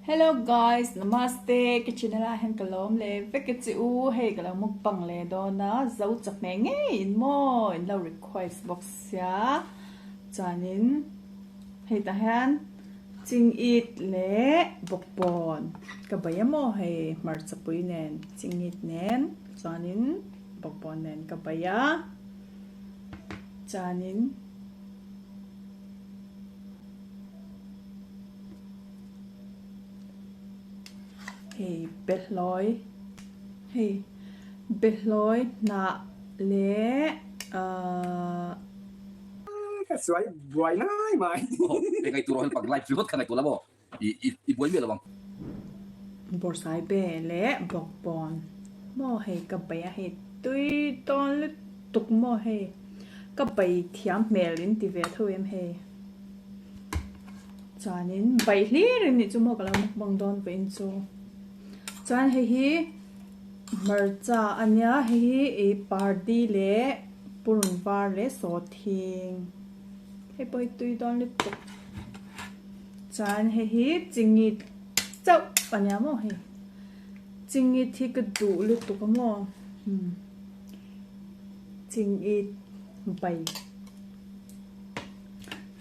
Hello guys, namaste. Cái channel là hen kalom le, với cái chữ hey cái là mukbang le đó na dấu chặt mẹ nghe in mo in lâu request box ya. Cho nên hey ta hen chinh ít le bọc bon. Cái bây mo hey mar sapui nen chinh ít nen. Cho nên bọc bon nen cái bây cho nên hey bet lối na lẽ Swipe buhay na mai. Oh, kay turuan pag live filmot kanay tula mo. Ibuhay mo labang. borsai be lẽ bọc bon mo hey cái bây hey tuy ton lít tục mo hey cái bây thiam mèo lên thì về thôi em hey cho nên bây li rồi nị chúng mo cái là mukbang don bên cho chan hi marcha anya hi e party le purun var le so thing he poi tui don le tuk chan hi chingit chau anya mo he chingit thi ka du le tuk mo chingit bai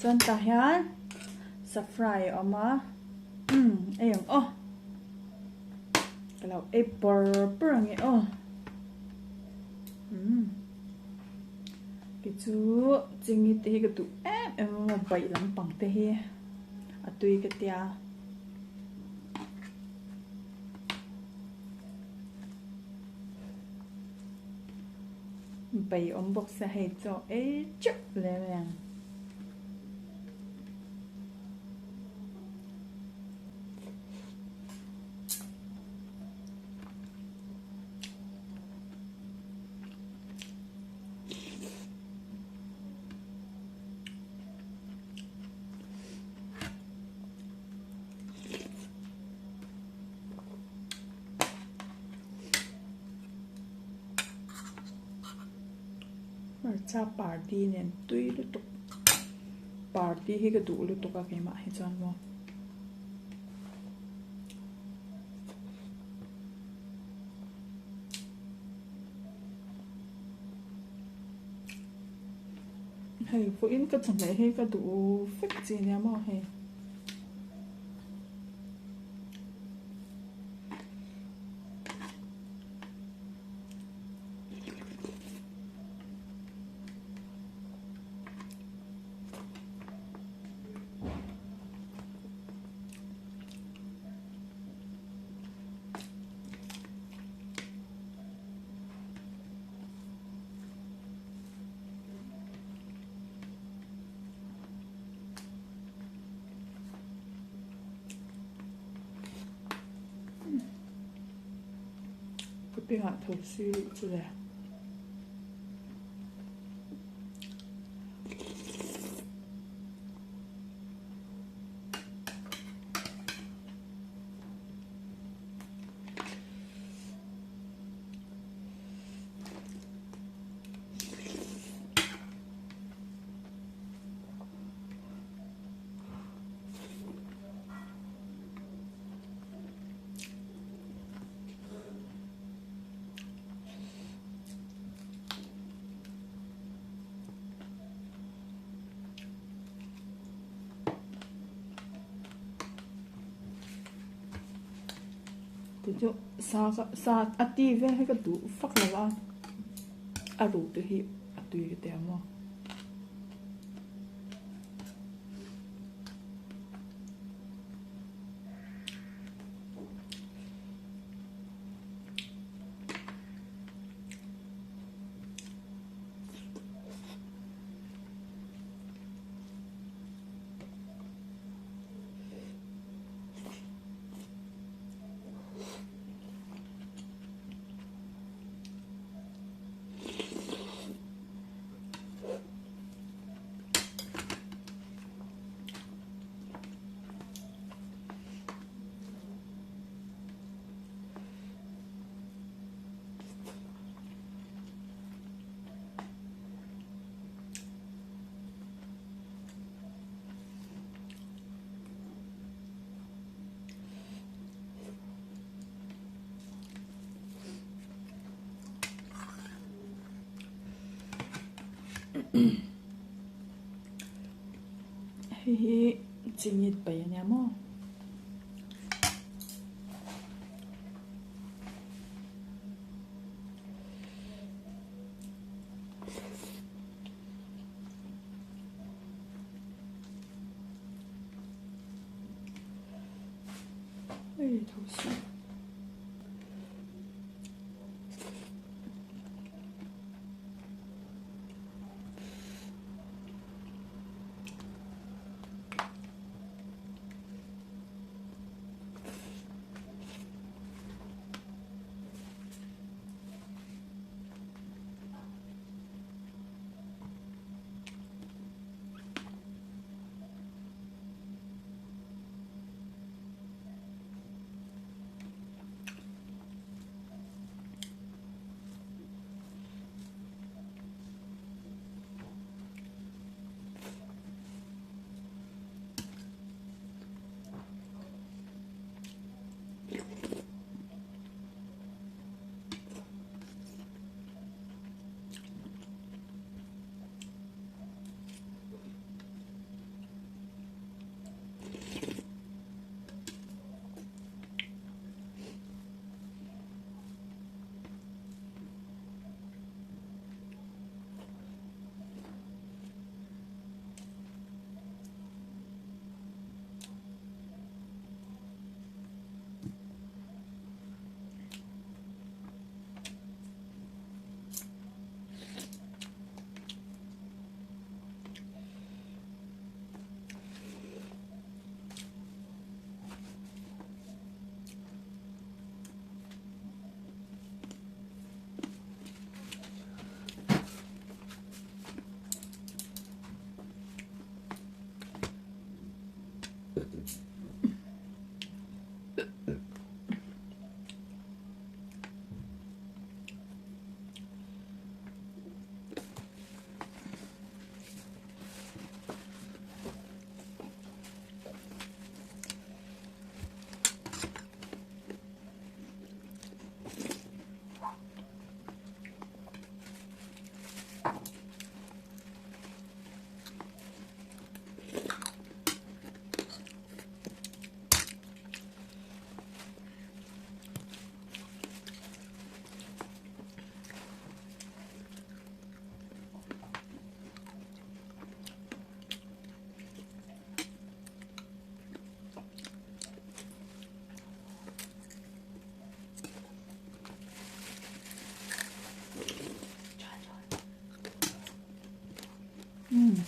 chan ta hian sa fry ama ayong oh kalau perang oh cái chú chính cái cái tụ em mà bậy lắm bằng thế hi à tùy cái tia bậy ông bốc sẽ hay cho ấy chụp lên nè cha party nen tui lu tuk party hi ka du lu tuk ka ke ma hi chan mo hey phụ in ka cham le he ka du fik chi ne mo he cái hạt thổ suy cho đẹp cho sa ati ve hay cái tủ phắc là la à đủ từ hi à tùy cái tiền mà Hi chingit pa yan mo. Ay, tosi.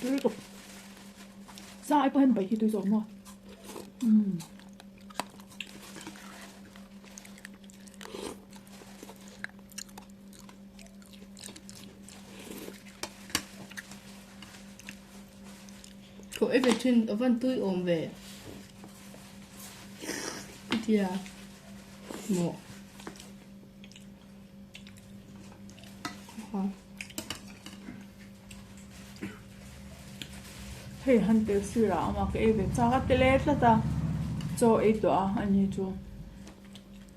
그래도 싸이 뻔한 바이기도 있어 엄마. Cô ấy về trên ở Văn Tươi ôm về thì à một 헤이 한때 쓰라 아마 그 애들 자가 때레다다 저 애도 아니 저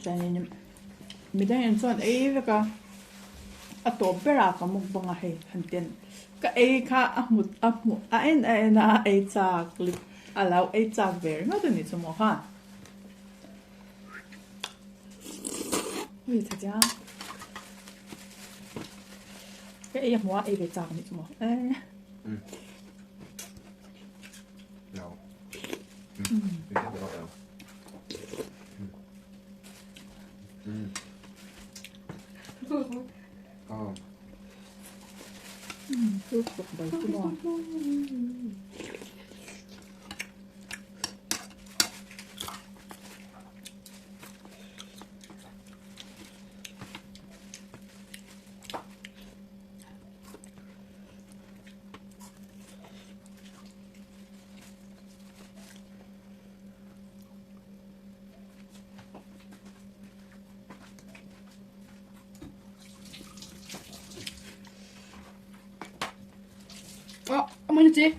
자네님 미다엔 전 애가 아또 베라가 먹방아 해 한때 그 애가 아무 아엔나 애자 클립 알아우 애자 베르 너도니 좀 뭐하 왜 자자 그 애야 뭐야 애가 자니 좀 뭐. No. Cái đó đâu. Con. 그 맛있지 뭐. 어머니 지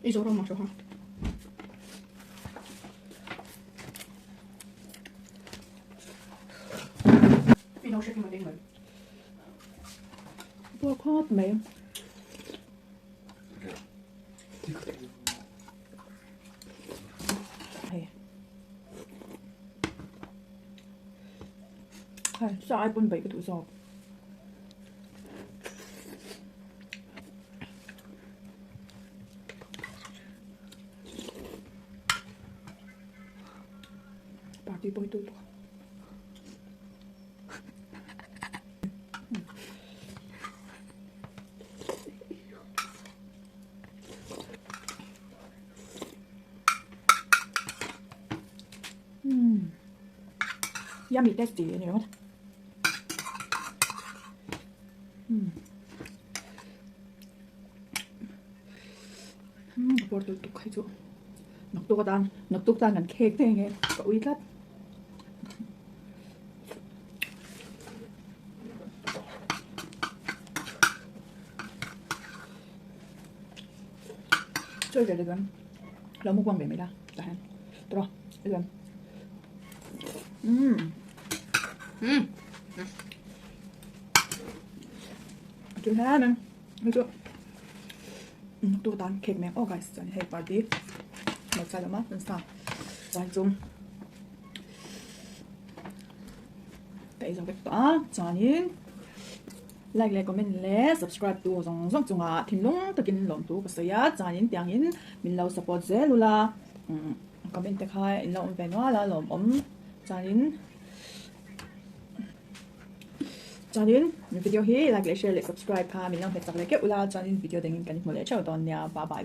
이쪽으로 마셔 하 nấu sẽ mà đi người. Bữa khó mẹ. Sao ai bún bậy cái tủ giò. Party boy tụi. Yummy tasty, you know. Bột tụi tục hay chỗ. Nọc tục tan gần cake thế nghe, có ít lắm. chơi về được lâu mukbang về mấy đã hả rồi được chưa hết nè thấy chưa tôi tan cake mẹ oh guys hey party một sai lắm nên sao rồi zoom cái gì vậy đó cho nên like comment subscribe to zong zong chunga thinlung takin lom tu ka saya chanin tiangin min lo support zelula comment te khai in lom ve no la lom chanin video hi like share subscribe kha min lo he tak le ke ula chanin video dengin kan mo le chau don nya bye bye